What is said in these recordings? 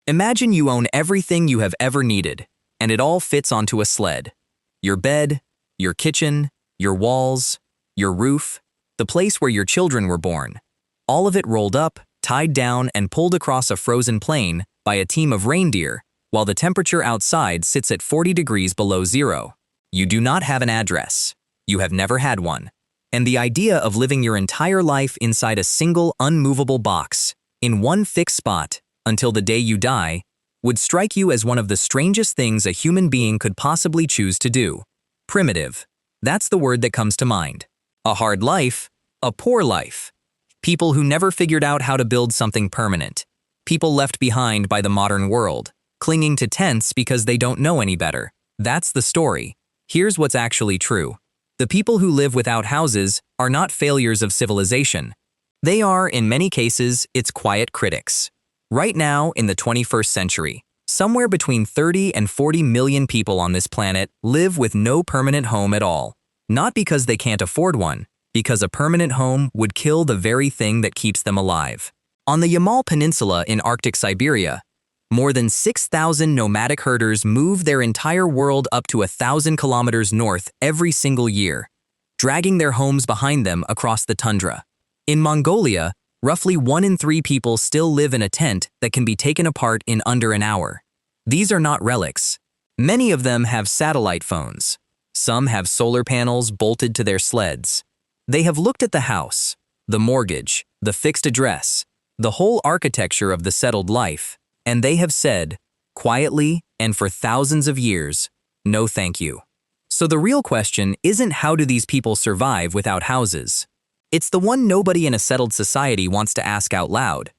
Imagine you own everything you have ever needed, and it all fits onto a sled. Your bed, your kitchen, your walls, your roof, the place where your children were born. All of it rolled up, tied down, and pulled across a frozen plain by a team of reindeer, while the temperature outside sits at 40 degrees below zero. You do not have an address. You have never had one. And the idea of living your entire life inside a single unmovable box, in one fixed spot, until the day you die, would strike you as one of the strangest things a human being could possibly choose to do. Primitive. That's the word that comes to mind. A hard life, a poor life. People who never figured out how to build something permanent. People left behind by the modern world, clinging to tents because they don't know any better. That's the story. Here's what's actually true. The people who live without houses are not failures of civilization. They are, in many cases, its quiet critics. Right now, in the 21st century, somewhere between 30 and 40 million people on this planet live with no permanent home at all. Not because they can't afford one, because a permanent home would kill the very thing that keeps them alive. On the Yamal Peninsula in Arctic Siberia, more than 6,000 nomadic herders move their entire world up to 1,000 kilometers north every single year, dragging their homes behind them across the tundra. In Mongolia, roughly 1 in 3 people still live in a tent that can be taken apart in under an hour. These are not relics. Many of them have satellite phones. Some have solar panels bolted to their sleds. They have looked at the house, the mortgage, the fixed address, the whole architecture of the settled life, and they have said, quietly and for thousands of years, no thank you. So the real question isn't how do these people survive without houses? It's the one nobody in a settled society wants to ask out loud.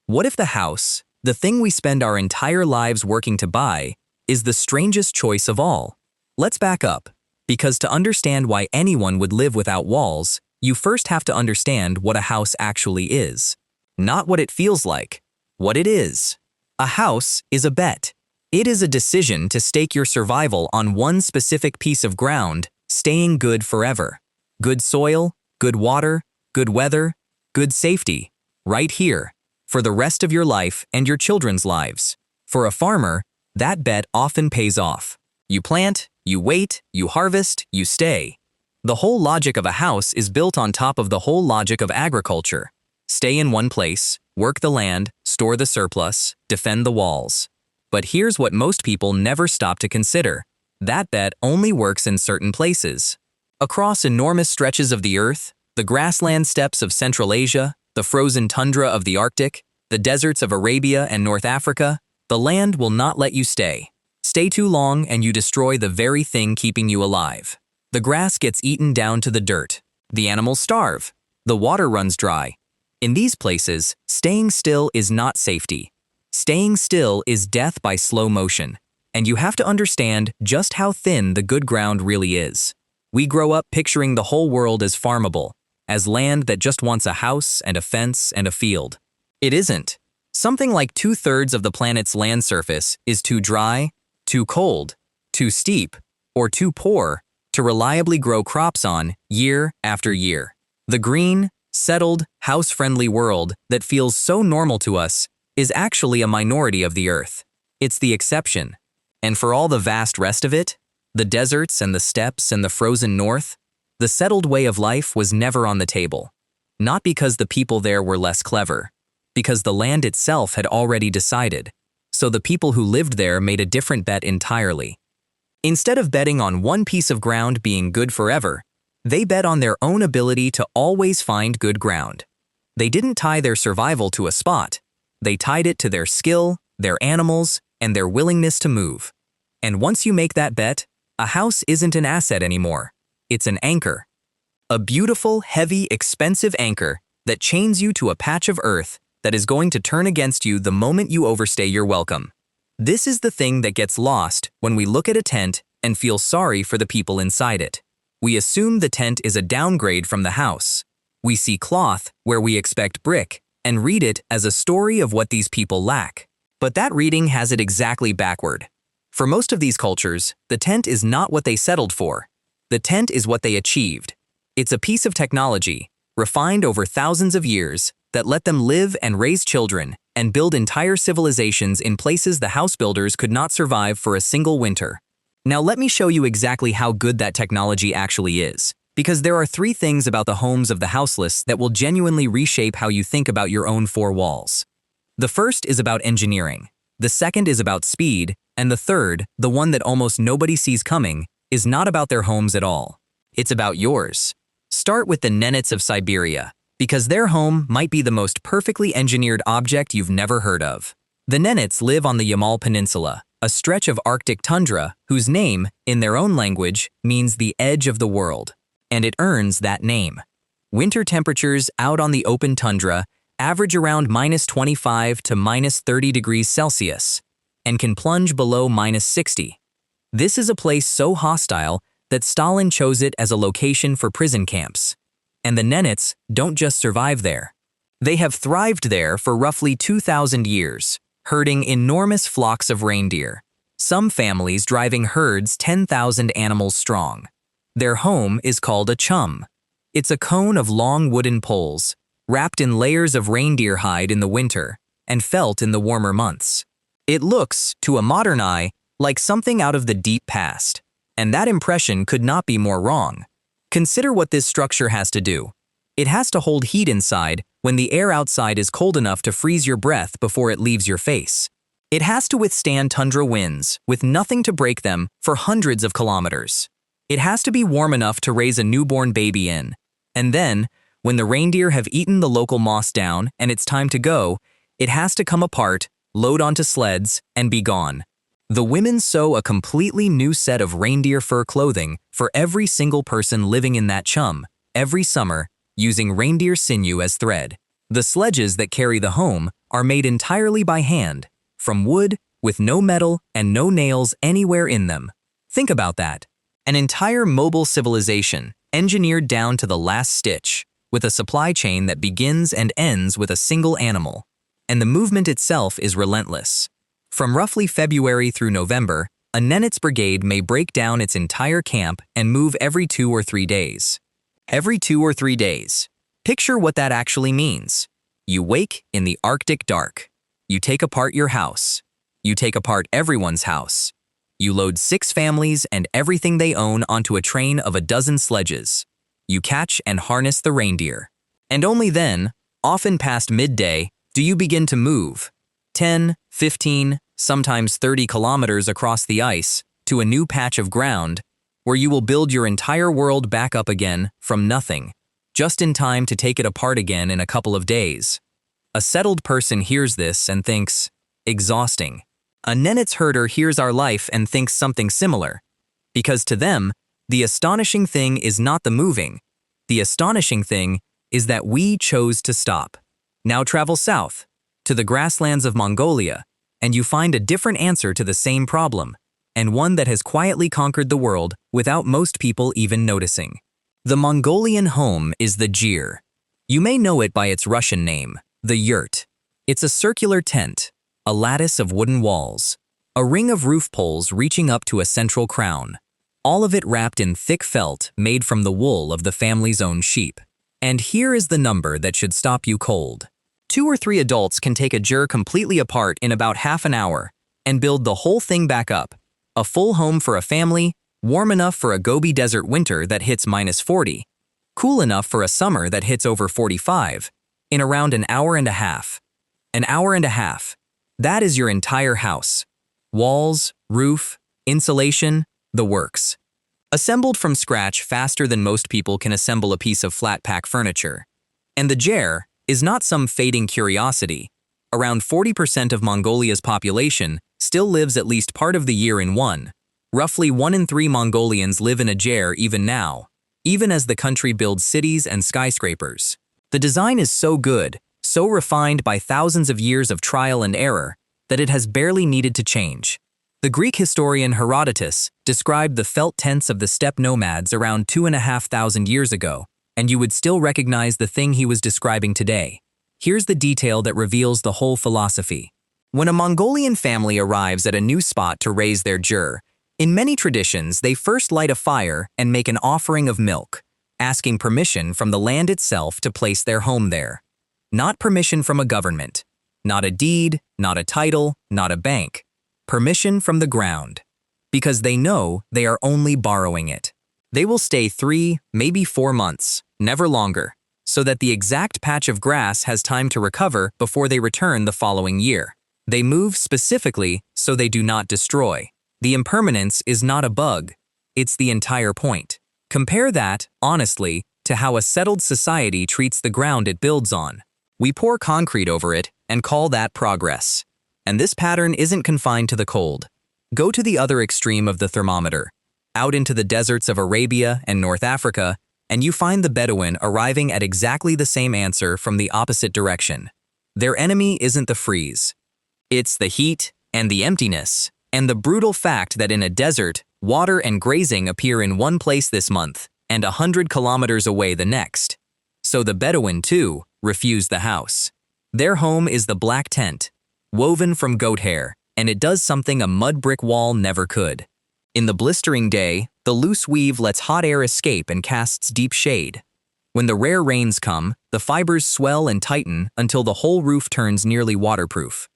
What if the house, the thing we spend our entire lives working to buy, is the strangest choice of all? Let's back up, because to understand why anyone would live without walls, you first have to understand what a house actually is. Not what it feels like, what it is. A house is a bet. It is a decision to stake your survival on one specific piece of ground, staying good forever. Good soil, good water, good weather, good safety. Right here, for the rest of your life and your children's lives. For a farmer, that bet often pays off. You plant, you wait, you harvest, you stay. The whole logic of a house is built on top of the whole logic of agriculture. Stay in one place, work the land, store the surplus, defend the walls. But here's what most people never stop to consider. That bet only works in certain places. Across enormous stretches of the earth, the grassland steppes of Central Asia, the frozen tundra of the Arctic, the deserts of Arabia and North Africa, the land will not let you stay. Stay too long and you destroy the very thing keeping you alive. The grass gets eaten down to the dirt. The animals starve. The water runs dry. In these places, staying still is not safety. Staying still is death by slow motion. And you have to understand just how thin the good ground really is. We grow up picturing the whole world as farmable, as land that just wants a house and a fence and a field. It isn't. Something like 2/3 of the planet's land surface is too dry, too cold, too steep, or too poor to reliably grow crops on year after year. The green, settled, house-friendly world that feels so normal to us is actually a minority of the Earth. It's the exception. And for all the vast rest of it, the deserts and the steppes and the frozen north, the settled way of life was never on the table. Not because the people there were less clever, because the land itself had already decided. So the people who lived there made a different bet entirely. Instead of betting on one piece of ground being good forever, they bet on their own ability to always find good ground. They didn't tie their survival to a spot. They tied it to their skill, their animals, and their willingness to move. And once you make that bet, a house isn't an asset anymore. It's an anchor. A beautiful, heavy, expensive anchor that chains you to a patch of earth that is going to turn against you the moment you overstay your welcome. This is the thing that gets lost when we look at a tent and feel sorry for the people inside it. We assume the tent is a downgrade from the house. We see cloth where we expect brick and read it as a story of what these people lack. But that reading has it exactly backward. For most of these cultures, the tent is not what they settled for. The tent is what they achieved. It's a piece of technology, refined over thousands of years, that let them live and raise children and build entire civilizations in places the house builders could not survive for a single winter. Now let me show you exactly how good that technology actually is, because there are 3 things about the homes of the houseless that will genuinely reshape how you think about your own 4 walls. The first is about engineering, the second is about speed, and the third, the one that almost nobody sees coming, is not about their homes at all. It's about yours. Start with the Nenets of Siberia, because their home might be the most perfectly engineered object you've never heard of. The Nenets live on the Yamal Peninsula, a stretch of Arctic tundra whose name, in their own language, means the edge of the world. And it earns that name. Winter temperatures out on the open tundra average around -25 to -30 degrees Celsius and can plunge below -60. This is a place so hostile that Stalin chose it as a location for prison camps. And the Nenets don't just survive there. They have thrived there for roughly 2,000 years, herding enormous flocks of reindeer, some families driving herds 10,000 animals strong. Their home is called a chum. It's a cone of long wooden poles, wrapped in layers of reindeer hide in the winter and felt in the warmer months. It looks, to a modern eye, like something out of the deep past, and that impression could not be more wrong. Consider what this structure has to do. It has to hold heat inside when the air outside is cold enough to freeze your breath before it leaves your face. It has to withstand tundra winds, with nothing to break them, for hundreds of kilometers. It has to be warm enough to raise a newborn baby in. And then, when the reindeer have eaten the local moss down and it's time to go, it has to come apart, load onto sleds, and be gone. The women sew a completely new set of reindeer fur clothing for every single person living in that chum, every summer, using reindeer sinew as thread. The sledges that carry the home are made entirely by hand, from wood, with no metal and no nails anywhere in them. Think about that. An entire mobile civilization, engineered down to the last stitch, with a supply chain that begins and ends with a single animal. And the movement itself is relentless. From roughly February through November, a Nenets brigade may break down its entire camp and move every 2 or 3 days. Every 2 or 3 days. Picture what that actually means. You wake in the Arctic dark. You take apart your house. You take apart everyone's house. You load 6 families and everything they own onto a train of a dozen sledges. You catch and harness the reindeer. And only then, often past midday, do you begin to move. 10, 15, sometimes 30 kilometers across the ice to a new patch of ground where you will build your entire world back up again from nothing, just in time to take it apart again in a couple of days. A settled person hears this and thinks, exhausting. A Nenets herder hears our life and thinks something similar, because to them, the astonishing thing is not the moving. The astonishing thing is that we chose to stop. Now travel south, to the grasslands of Mongolia, and you find a different answer to the same problem, and one that has quietly conquered the world without most people even noticing. The Mongolian home is the gyr. You may know it by its Russian name, the yurt. It's a circular tent, a lattice of wooden walls, a ring of roof poles reaching up to a central crown, all of it wrapped in thick felt made from the wool of the family's own sheep. And here is the number that should stop you cold. 2 or 3 adults can take a gyr completely apart in about half an hour and build the whole thing back up. A full home for a family, warm enough for a Gobi Desert winter that hits -40, cool enough for a summer that hits over 45, in around an hour and a half. An hour and a half. That is your entire house. Walls, roof, insulation, the works. Assembled from scratch faster than most people can assemble a piece of flat-pack furniture. And the gyr is not some fading curiosity. Around 40% of Mongolia's population still lives at least part of the year in one. Roughly 1 in 3 Mongolians live in a gyr even now, even as the country builds cities and skyscrapers. The design is so good, so refined by thousands of years of trial and error, that it has barely needed to change. The Greek historian Herodotus described the felt tents of the steppe nomads around 2,500 years ago, and you would still recognize the thing he was describing today. Here's the detail that reveals the whole philosophy. When a Mongolian family arrives at a new spot to raise their gyr, in many traditions they first light a fire and make an offering of milk, asking permission from the land itself to place their home there. Not permission from a government. Not a deed, not a title, not a bank. Permission from the ground. Because they know they are only borrowing it. They will stay 3, maybe 4 months, never longer, so that the exact patch of grass has time to recover before they return the following year. They move specifically so they do not destroy. The impermanence is not a bug, it's the entire point. Compare that, honestly, to how a settled society treats the ground it builds on. We pour concrete over it and call that progress. And this pattern isn't confined to the cold. Go to the other extreme of the thermometer, out into the deserts of Arabia and North Africa, and you find the Bedouin arriving at exactly the same answer from the opposite direction. Their enemy isn't the freeze. It's the heat and the emptiness, and the brutal fact that in a desert, water and grazing appear in one place this month and 100 kilometers away the next. So the Bedouin, too, refuse the house. Their home is the black tent, woven from goat hair, and it does something a mud brick wall never could. In the blistering day, the loose weave lets hot air escape and casts deep shade. When the rare rains come, the fibers swell and tighten until the whole roof turns nearly waterproof.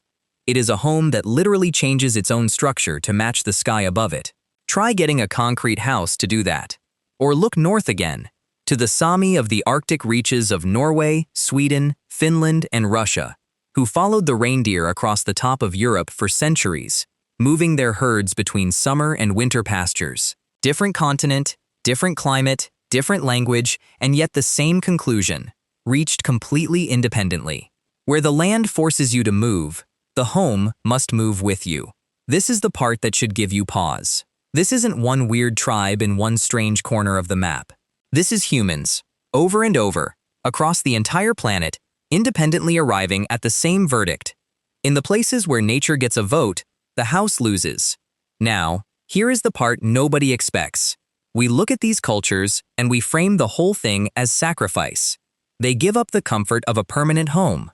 It is a home that literally changes its own structure to match the sky above it. Try getting a concrete house to do that. Or look north again, to the Sámi of the Arctic reaches of Norway, Sweden, Finland, and Russia, who followed the reindeer across the top of Europe for centuries, moving their herds between summer and winter pastures. Different continent, different climate, different language, and yet the same conclusion, reached completely independently. Where the land forces you to move, the home must move with you. This is the part that should give you pause. This isn't one weird tribe in one strange corner of the map. This is humans, over and over, across the entire planet, independently arriving at the same verdict. In the places where nature gets a vote, the house loses. Now, here is the part nobody expects. We look at these cultures and we frame the whole thing as sacrifice. They give up the comfort of a permanent home.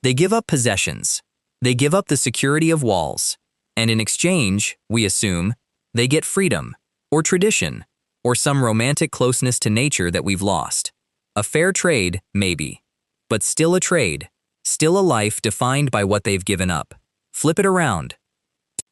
They give up possessions. They give up the security of walls. And in exchange, we assume, they get freedom, or tradition, or some romantic closeness to nature that we've lost. A fair trade, maybe. But still a trade. Still a life defined by what they've given up. Flip it around.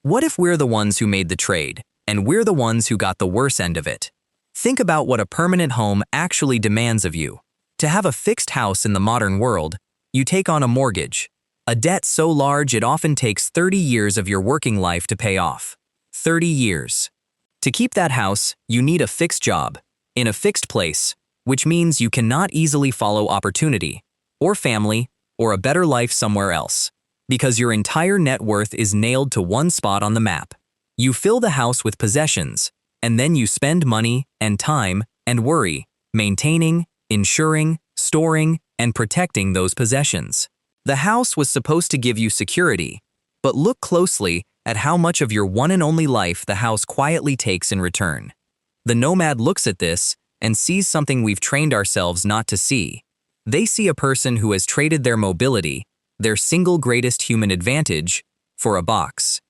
What if we're the ones who made the trade, and we're the ones who got the worse end of it? Think about what a permanent home actually demands of you. To have a fixed house in the modern world, you take on a mortgage. A debt so large it often takes 30 years of your working life to pay off. 30 years. To keep that house, you need a fixed job, in a fixed place, which means you cannot easily follow opportunity, or family, or a better life somewhere else, because your entire net worth is nailed to one spot on the map. You fill the house with possessions, and then you spend money and time and worry, maintaining, insuring, storing, and protecting those possessions. The house was supposed to give you security, but look closely at how much of your one and only life the house quietly takes in return. The nomad looks at this and sees something we've trained ourselves not to see. They see a person who has traded their mobility, their single greatest human advantage, for a box.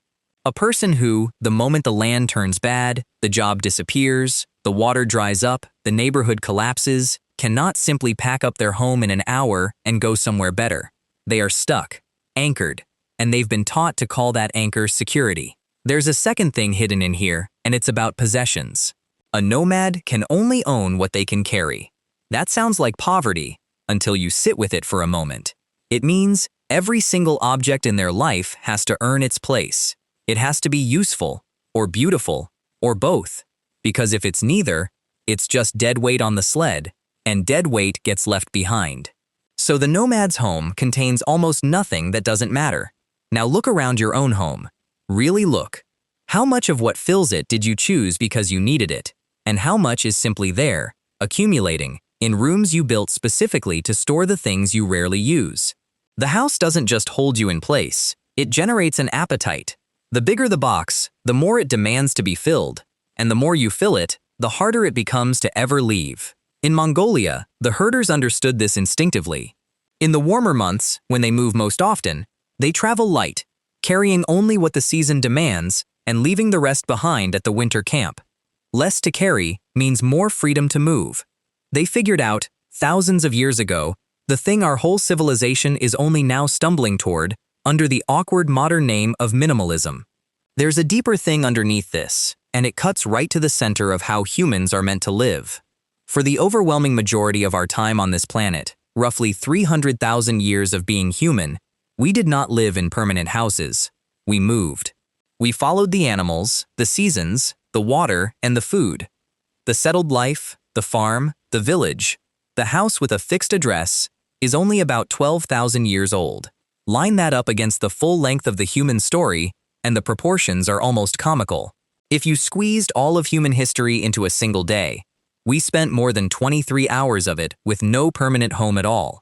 A person who, the moment the land turns bad, the job disappears, the water dries up, the neighborhood collapses, cannot simply pack up their home in an hour and go somewhere better. They are stuck, anchored, and they've been taught to call that anchor security. There's a second thing hidden in here, and it's about possessions. A nomad can only own what they can carry. That sounds like poverty, until you sit with it for a moment. It means every single object in their life has to earn its place. It has to be useful, or beautiful, or both. Because if it's neither, it's just dead weight on the sled, and dead weight gets left behind. So the nomad's home contains almost nothing that doesn't matter. Now look around your own home. Really look. How much of what fills it did you choose because you needed it? And how much is simply there, accumulating, in rooms you built specifically to store the things you rarely use? The house doesn't just hold you in place, it generates an appetite. The bigger the box, the more it demands to be filled, and the more you fill it, the harder it becomes to ever leave. In Mongolia, the herders understood this instinctively. In the warmer months, when they move most often, they travel light, carrying only what the season demands and leaving the rest behind at the winter camp. Less to carry means more freedom to move. They figured out, thousands of years ago, the thing our whole civilization is only now stumbling toward, under the awkward modern name of minimalism. There's a deeper thing underneath this, and it cuts right to the center of how humans are meant to live. For the overwhelming majority of our time on this planet, roughly 300,000 years of being human, we did not live in permanent houses. We moved. We followed the animals, the seasons, the water, and the food. The settled life, the farm, the village, the house with a fixed address, is only about 12,000 years old. Line that up against the full length of the human story, and the proportions are almost comical. If you squeezed all of human history into a single day, we spent more than 23 hours of it with no permanent home at all.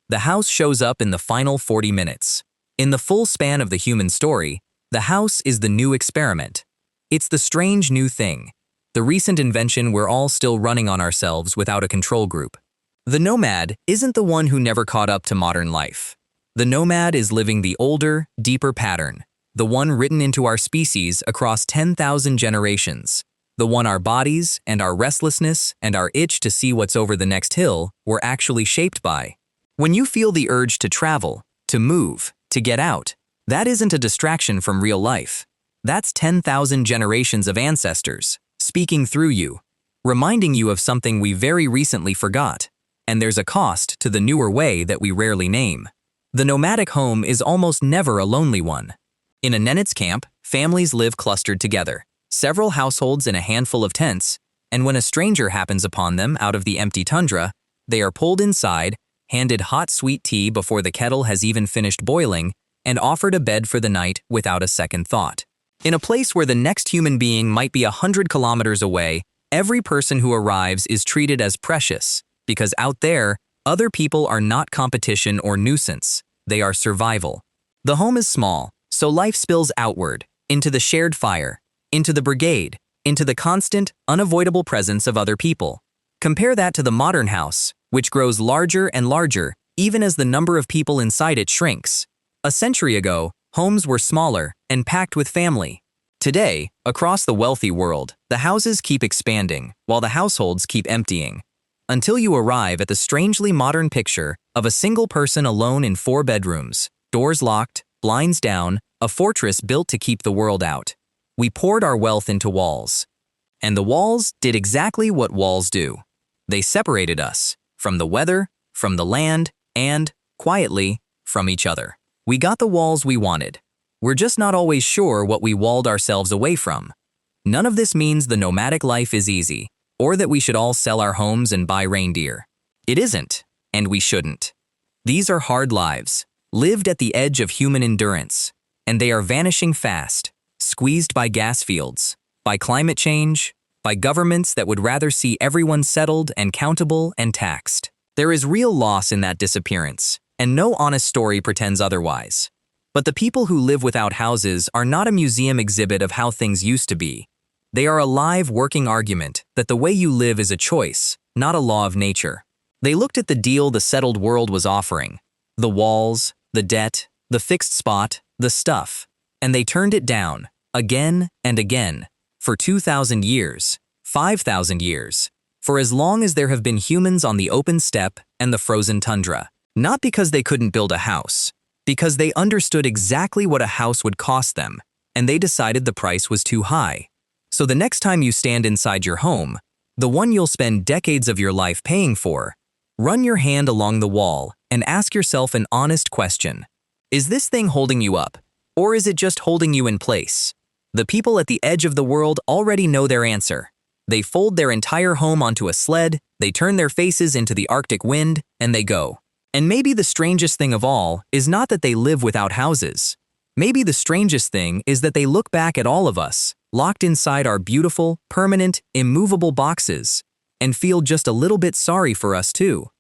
The house shows up in the final 40 minutes. In the full span of the human story, the house is the new experiment. It's the strange new thing, the recent invention we're all still running on ourselves without a control group. The nomad isn't the one who never caught up to modern life. The nomad is living the older, deeper pattern, the one written into our species across 10,000 generations, the one our bodies and our restlessness and our itch to see what's over the next hill were actually shaped by. When you feel the urge to travel, to move, to get out, that isn't a distraction from real life. That's 10,000 generations of ancestors speaking through you, reminding you of something we very recently forgot. And there's a cost to the newer way that we rarely name. The nomadic home is almost never a lonely one. In a Nenets camp, families live clustered together, several households in a handful of tents, and when a stranger happens upon them out of the empty tundra, they are pulled inside, handed hot sweet tea before the kettle has even finished boiling, and offered a bed for the night without a second thought. In a place where the next human being might be 100 kilometers away, every person who arrives is treated as precious, because out there, other people are not competition or nuisance, they are survival. The home is small, so life spills outward, into the shared fire, into the brigade, into the constant, unavoidable presence of other people. Compare that to the modern house, which grows larger and larger, even as the number of people inside it shrinks. A century ago, homes were smaller and packed with family. Today, across the wealthy world, the houses keep expanding, while the households keep emptying. Until you arrive at the strangely modern picture of a single person alone in 4 bedrooms, doors locked, blinds down, a fortress built to keep the world out. We poured our wealth into walls. And the walls did exactly what walls do. They separated us from the weather, from the land, and, quietly, from each other. We got the walls we wanted. We're just not always sure what we walled ourselves away from. None of this means the nomadic life is easy, or that we should all sell our homes and buy reindeer. It isn't, and we shouldn't. These are hard lives, lived at the edge of human endurance, and they are vanishing fast, squeezed by gas fields, by climate change, by governments that would rather see everyone settled and countable and taxed. There is real loss in that disappearance, and no honest story pretends otherwise. But the people who live without houses are not a museum exhibit of how things used to be. They are a live, working argument that the way you live is a choice, not a law of nature. They looked at the deal the settled world was offering, the walls, the debt, the fixed spot, the stuff, and they turned it down, again and again, for 2,000 years, 5,000 years, for as long as there have been humans on the open steppe and the frozen tundra. Not because they couldn't build a house, because they understood exactly what a house would cost them, and they decided the price was too high. So the next time you stand inside your home, the one you'll spend decades of your life paying for, run your hand along the wall and ask yourself an honest question. Is this thing holding you up, or is it just holding you in place? The people at the edge of the world already know their answer. They fold their entire home onto a sled, they turn their faces into the Arctic wind, and they go. And maybe the strangest thing of all is not that they live without houses. Maybe the strangest thing is that they look back at all of us, locked inside our beautiful, permanent, immovable boxes, and feel just a little bit sorry for us too.